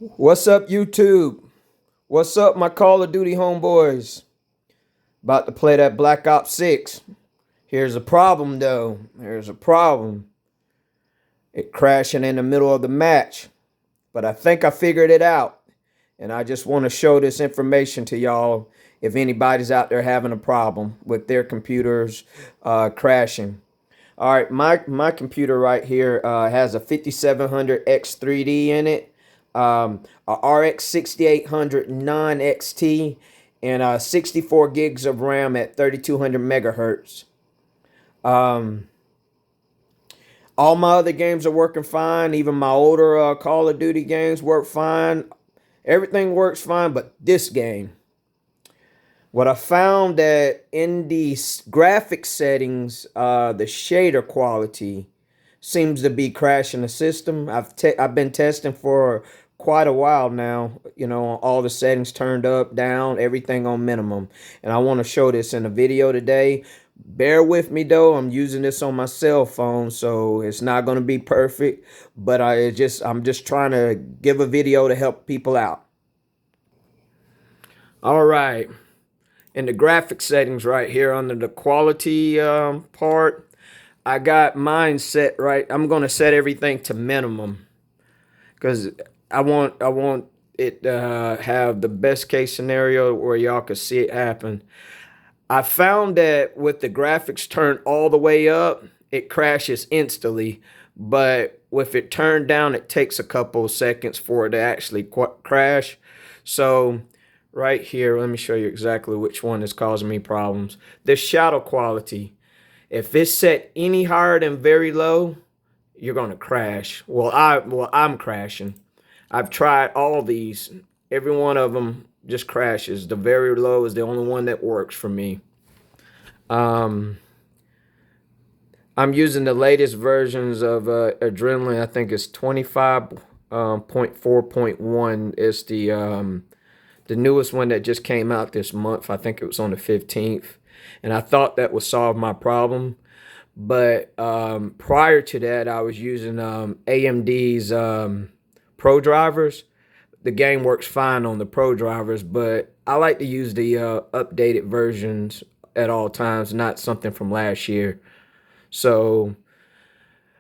What's up, YouTube? What's up, my Call of Duty homeboys? About to play that Black Ops 6. Here's a problem, though. Here's a problem. It crashing in the middle of the match. But I think I figured it out. And I just want to show this information to y'all if anybody's out there having a problem with their computers crashing. All right, my computer right here has a 5700 X3D in it, a RX 6800 non-XT, and 64 gigs of RAM at 3200 megahertz. Um, all my other games are working fine. Even my older Call of Duty games work fine. Everything works fine, but this game. What I found that in the graphic settings, the shader quality seems to be crashing the system. I've been testing for quite a while now. You know, all the settings turned up, down, everything on minimum. And I want to show this in a video today. Bear with me though. I'm using this on my cell phone, so it's not going to be perfect. But I'm just trying to give a video to help people out. All right. In the graphic settings right here under the quality part, I got mine set right. I'm going to set everything to minimum because I want it to have the best case scenario where y'all can see it happen. I found that with the graphics turned all the way up, it crashes instantly, but with it turned down, it takes a couple of seconds for it to actually crash. So right here, let me show you exactly which one is causing me problems. The shadow quality. If it's set any higher than very low, you're gonna crash. I'm crashing. I've tried all these. Every one of them just crashes. The very low is the only one that works for me. I'm using the latest versions of Adrenaline. I think it's 25.4.1 is the newest one that just came out this month. I think it was on the 15th. And I thought that would solve my problem. But prior to that, I was using AMD's Pro drivers. The game works fine on the Pro drivers, but I like to use the updated versions at all times, not something from last year. So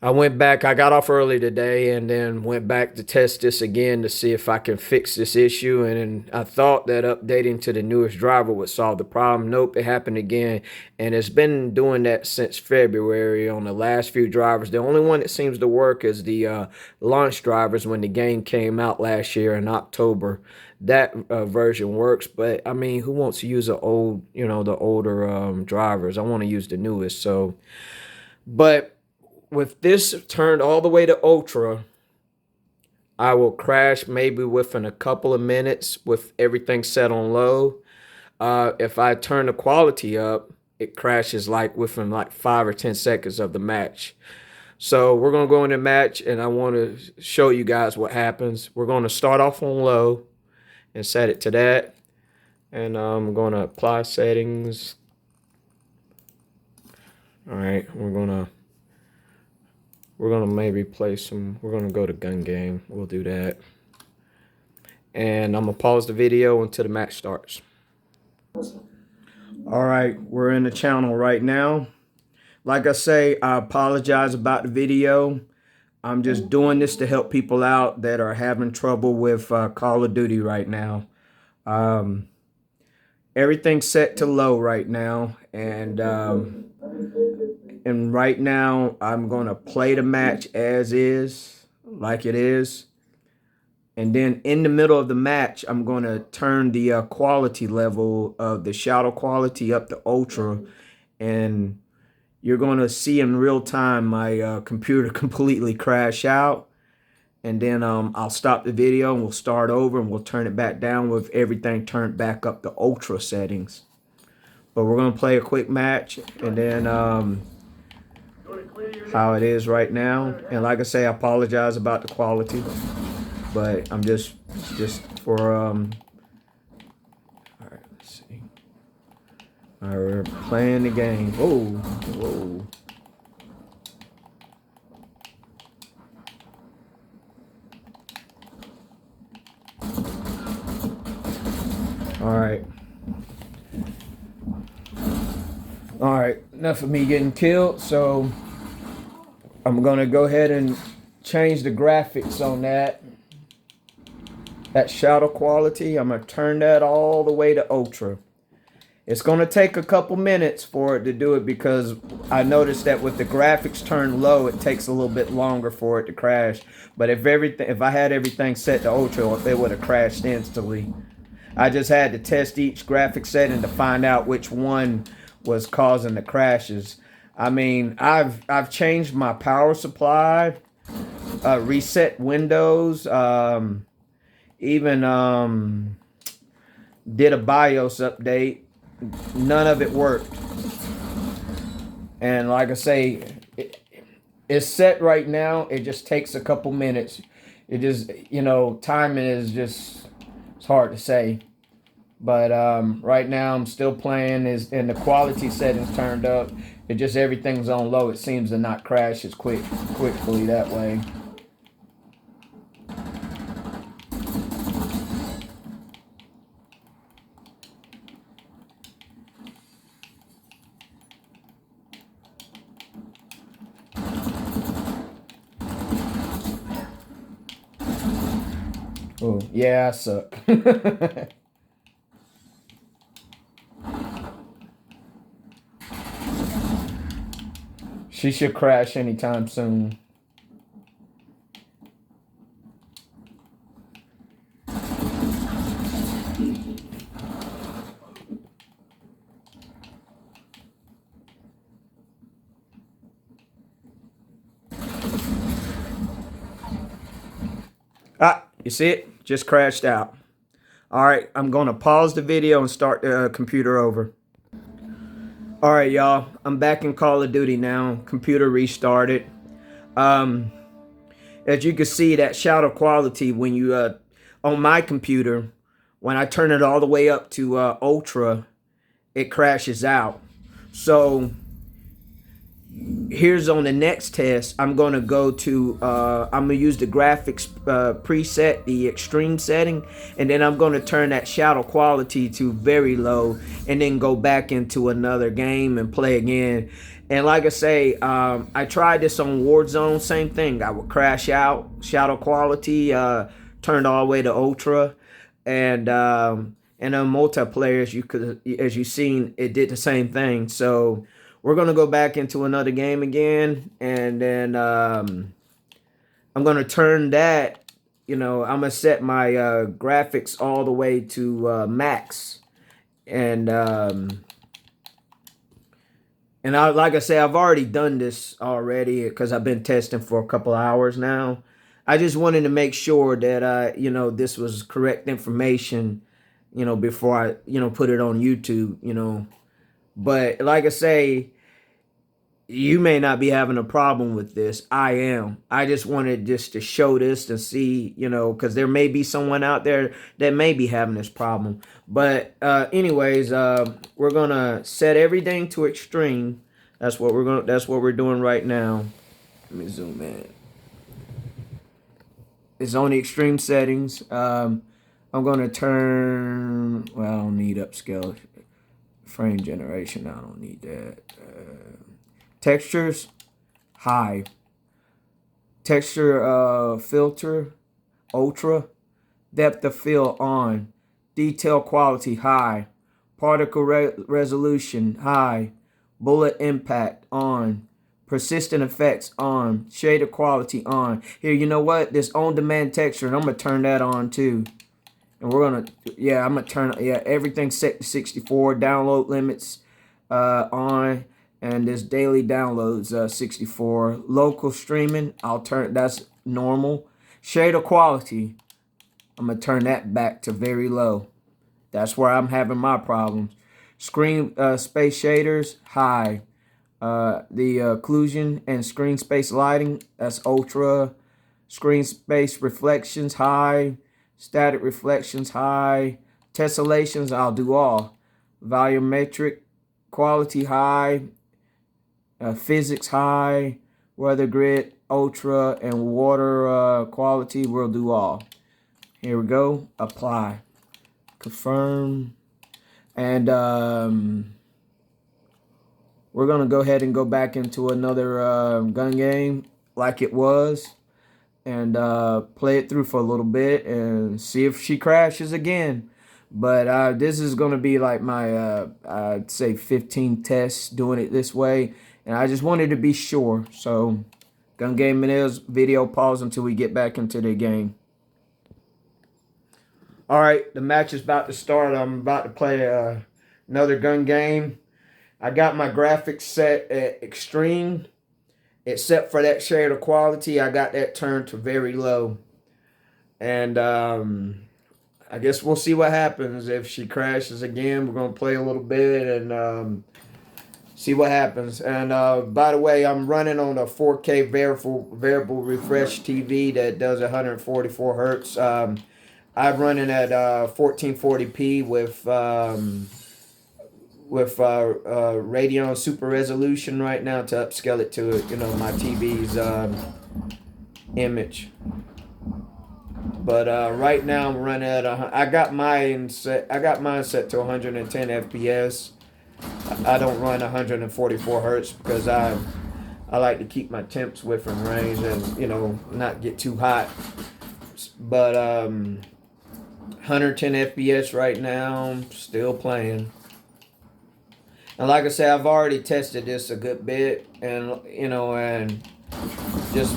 I went back, I got off early today and then went back to test this again to see if I can fix this issue. And I thought that updating to the newest driver would solve the problem. Nope, it happened again. And it's been doing that since February on the last few drivers. The only one that seems to work is the launch drivers when the game came out last year in October. That version works, but I mean, who wants to use the older drivers? I want to use the newest. So, but with this turned all the way to ultra, I will crash maybe within a couple of minutes with everything set on low. If I turn the quality up, it crashes like within like 5 or 10 seconds of the match. So we're gonna go in the match, and I want to show you guys what happens. We're gonna start off on low and set it to that, and I'm gonna apply settings. All right, we're gonna maybe play some. We're gonna go to gun game. We'll do that. And I'm gonna pause the video until the match starts. All right, we're in the channel right now. Like I say, I apologize about the video. I'm just doing this to help people out that are having trouble with Call of Duty right now. Everything's set to low right now, and right now I'm gonna play the match as is, like it is. And then in the middle of the match, I'm going to turn the quality level of the shadow quality up to ultra. And you're going to see in real time my computer completely crash out. And then I'll stop the video and we'll start over and we'll turn it back down with everything turned back up to ultra settings. But we're going to play a quick match and then how it is right now. And like I say, I apologize about the quality. But I'm just for all right, let's see. All right, we're playing the game. Whoa. All right. All right. Enough of me getting killed. So I'm going to go ahead and change the graphics on that. That shadow quality, I'm going to turn that all the way to ultra. It's going to take a couple minutes for it to do it because I noticed that with the graphics turned low, it takes a little bit longer for it to crash. But if I had everything set to ultra, it would have crashed instantly. I just had to test each graphic setting to find out which one was causing the crashes. I mean, I've changed my power supply, reset Windows, even did a BIOS update. None of it worked. And like I say, it's set right now. It just takes a couple minutes. It just, timing is just, it's hard to say. But right now I'm still playing, and the quality settings turned up. It just, everything's on low. It seems to not crash as quickly that way. Oh, yeah, I suck. She should crash anytime soon. Ah, you see it? Just crashed out. All right, I'm going to pause the video and start the computer over. All right, y'all. I'm back in Call of Duty now. Computer restarted. As you can see, that shadow quality when you on my computer, when I turn it all the way up to ultra, it crashes out. So here's on the next test. I'm going to go to I'm going to use the graphics preset, the extreme setting, and then I'm going to turn that shadow quality to very low, and then go back into another game and play again. And like I say, I tried this on Warzone, same thing. I would crash out, shadow quality turned all the way to ultra, and on multiplayer, as you seen, it did the same thing. So we're going to go back into another game again, and then I'm going to turn that, I'm going to set my graphics all the way to max. And like I say, I've already done this already because I've been testing for a couple hours now. I just wanted to make sure that, this was correct information, before I, put it on YouTube, But like I say, you may not be having a problem with this. I am. I just wanted just to show this to see, because there may be someone out there that may be having this problem. But anyways, we're gonna set everything to extreme. That's what we're doing right now. Let me zoom in. It's on the extreme settings. I'm gonna turn. Well, I don't need upscale frame generation. I don't need that. Textures, high. Texture filter, ultra. Depth of field, on. Detail quality, high. Particle resolution, high. Bullet impact, on. Persistent effects, on. Shader quality, on. Here, you know what? This on-demand texture, and I'm going to turn that on too. And we're going to, I'm going to turn, everything set to 64. Download limits, on. And this daily downloads 64. Local streaming, that's normal. Shader quality, I'm gonna turn that back to very low. That's where I'm having my problems. Screen space shaders, high. The occlusion and screen space lighting, that's ultra. Screen space reflections, high. Static reflections, high. Tessellations, I'll do all. Volumetric quality, high. Physics, high. Weather grid, ultra. And water quality, we'll do all. Here we go. Apply. confirm. And we're going to go ahead and go back into another gun game like it was. And play it through for a little bit and see if she crashes again. But this is going to be like my, I'd say 15 tests doing it this way. And I just wanted to be sure. So, Gun Game it is. Video pause until we get back into the game. Alright, the match is about to start. I'm about to play another gun game. I got my graphics set at extreme. Except for that shader quality, I got that turned to very low. And I guess we'll see what happens. If she crashes again, we're going to play a little bit and see what happens. And by the way, I'm running on a 4K variable refresh TV that does 144 hertz. I'm running at 1440p with Radeon Super Resolution right now to upscale it to, you know, my TV's image. But right now I'm running at I got mine set to 110 FPS. I don't run 144 hertz because I like to keep my temps within range and, you know, not get too hot. But 110 FPS right now, still playing. And like I said, I've already tested this a good bit, and you know, and just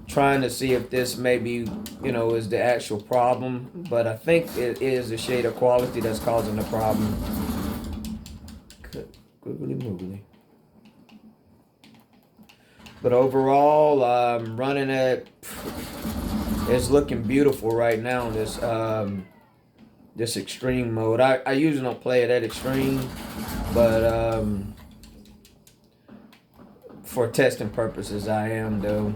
trying to see if this maybe, you know, is the actual problem. But I think it is the shader quality that's causing the problem. Googly moogly. But overall, I'm running at. It's looking beautiful right now in this extreme mode. I usually don't play it at extreme. But for testing purposes, I am though.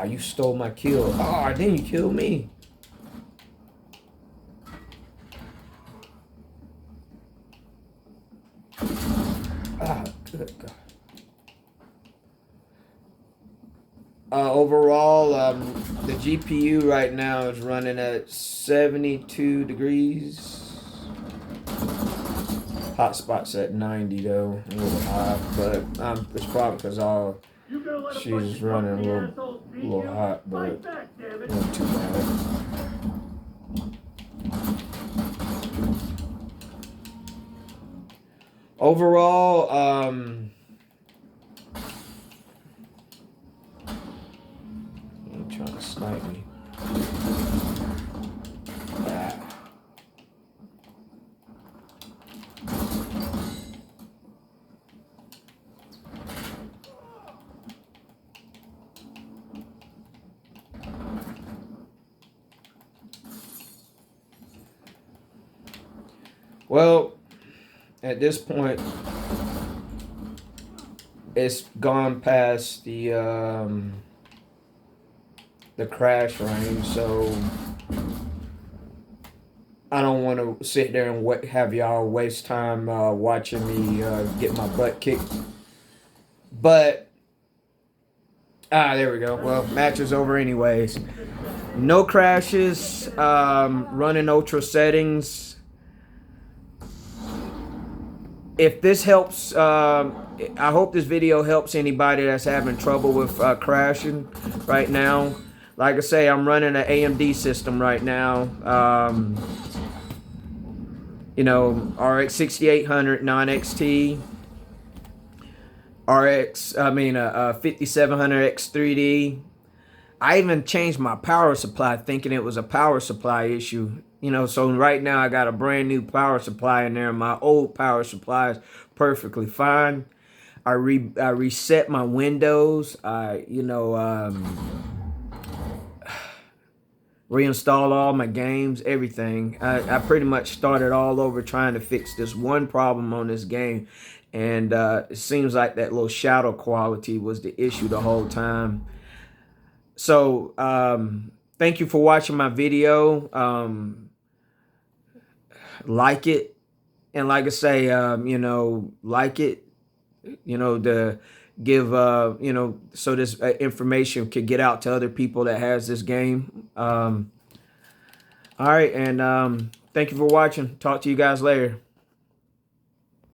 You stole my kill. Then you killed me. Good God. Overall, the GPU right now is running at 72 degrees. Hotspot's at 90 though, a little high, but it's probably because she's running a little hot, but not too bad. Overall, trying to snipe me. Well, at this point, it's gone past the crash range, so I don't want to sit there and have y'all waste time watching me get my butt kicked. But there we go. Well, match is over anyways. No crashes. Running ultra settings. If this helps, I hope this video helps anybody that's having trouble with crashing right now. Like I say, I'm running an AMD system right now. You know, RX 6800 non-XT, 5700 X3D. I even changed my power supply thinking it was a power supply issue. You know, so right now I got a brand new power supply in there. My old power supply is perfectly fine. I reset my Windows. Reinstall all my games, everything. I pretty much started all over trying to fix this one problem on this game. And it seems like that little shadow quality was the issue the whole time. So, thank you for watching my video. Like it. And like I say, like it. You know, give you know, so this information could get out to other people that has this game. All right, and thank you for watching. Talk to you guys later.